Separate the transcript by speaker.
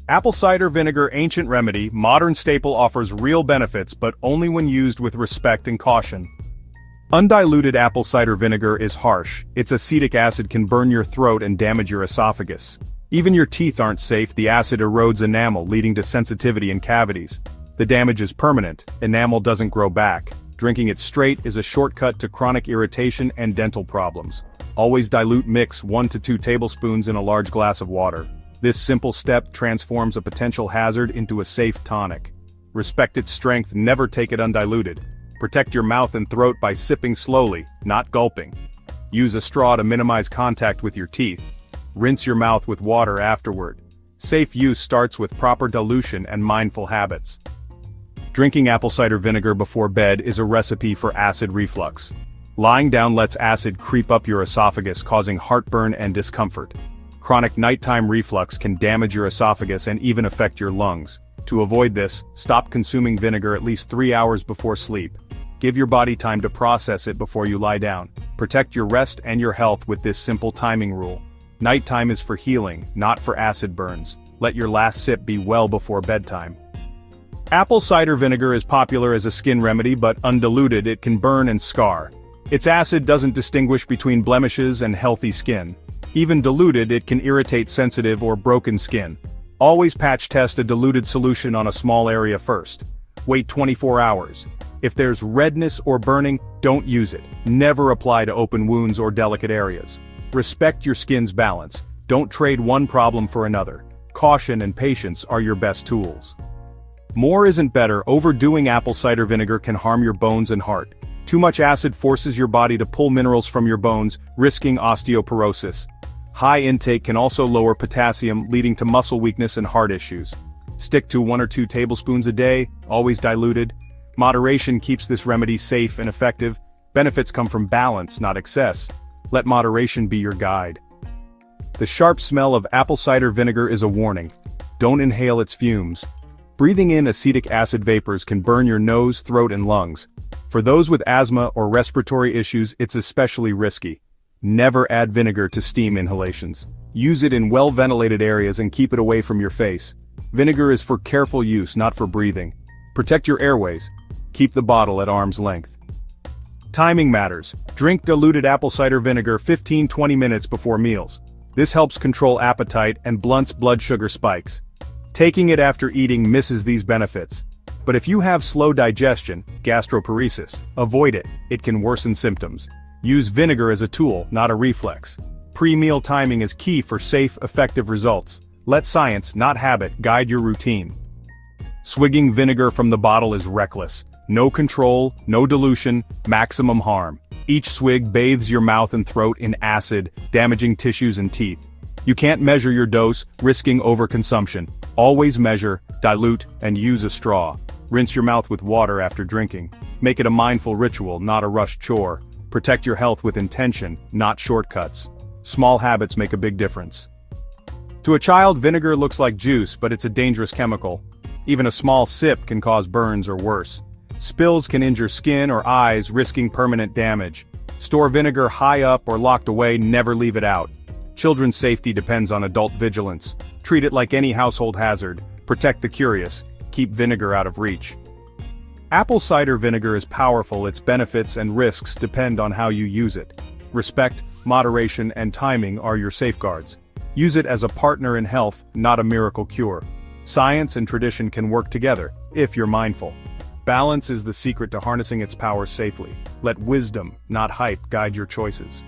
Speaker 1: Apple cider vinegar ancient remedy, modern staple offers real benefits but only when used with respect and caution. Undiluted apple cider vinegar is harsh. Its acetic acid can burn your throat and damage your esophagus. Even your teeth aren't safe, the acid erodes enamel, leading to sensitivity and cavities. The damage is permanent, enamel doesn't grow back. Drinking it straight is a shortcut to chronic irritation and dental problems. Always dilute mix 1 to 2 tablespoons in a large glass of water. This simple step transforms a potential hazard into a safe tonic. Respect its strength, never take it undiluted. Protect your mouth and throat by sipping slowly, not gulping. Use a straw to minimize contact with your teeth. Rinse your mouth with water afterward. Safe use starts with proper dilution and mindful habits. Drinking apple cider vinegar before bed is a recipe for acid reflux. Lying down lets acid creep up your esophagus, causing heartburn and discomfort. Chronic nighttime reflux can damage your esophagus and even affect your lungs. To avoid this, stop consuming vinegar at least 3 hours before sleep. Give your body time to process it before you lie down. Protect your rest and your health with this simple timing rule. Nighttime is for healing, not for acid burns. Let your last sip be well before bedtime. Apple cider vinegar is popular as a skin remedy, but undiluted it can burn and scar. Its acid doesn't distinguish between blemishes and healthy skin. Even diluted, it can irritate sensitive or broken skin. Always patch test a diluted solution on a small area first. Wait 24 hours. If there's redness or burning, don't use it. Never apply to open wounds or delicate areas. Respect your skin's balance. Don't trade one problem for another. Caution and patience are your best tools. More isn't better. Overdoing apple cider vinegar can harm your bones and heart. Too much acid forces your body to pull minerals from your bones, risking osteoporosis. High intake can also lower potassium, leading to muscle weakness and heart issues. Stick to 1 or 2 tablespoons a day, always diluted. Moderation keeps this remedy safe and effective. Benefits come from balance, not excess. Let moderation be your guide. The sharp smell of apple cider vinegar is a warning. Don't inhale its fumes. Breathing in acetic acid vapors can burn your nose, throat, and lungs. For those with asthma or respiratory issues, it's especially risky. Never add vinegar to steam inhalations. Use it in well-ventilated areas and keep it away from your face. Vinegar is for careful use, not for breathing. Protect your airways. Keep the bottle at arm's length. Timing matters. Drink diluted apple cider vinegar 15-20 minutes before meals. This helps control appetite and blunts blood sugar spikes. Taking it after eating misses these benefits. But if you have slow digestion, gastroparesis, avoid it. It can worsen symptoms. Use vinegar as a tool, not a reflex. Pre-meal timing is key for safe, effective results. Let science, not habit, guide your routine. Swigging vinegar from the bottle is reckless. No control, no dilution, maximum harm. Each swig bathes your mouth and throat in acid, damaging tissues and teeth. You can't measure your dose, risking overconsumption. Always measure, dilute, and use a straw. Rinse your mouth with water after drinking. Make it a mindful ritual, not a rushed chore. Protect your health with intention, not shortcuts. Small habits make a big difference. To a child, vinegar looks like juice, but it's a dangerous chemical. Even a small sip can cause burns or worse. Spills can injure skin or eyes, risking permanent damage. Store vinegar high up or locked away, never leave it out. Children's safety depends on adult vigilance. Treat it like any household hazard. Protect the curious. Keep vinegar out of reach. Apple cider vinegar is powerful. Its benefits and risks depend on how you use it. Respect, moderation, and timing are your safeguards. Use it as a partner in health, not a miracle cure. Science and tradition can work together, if you're mindful. Balance is the secret to harnessing its power safely. Let wisdom, not hype, guide your choices.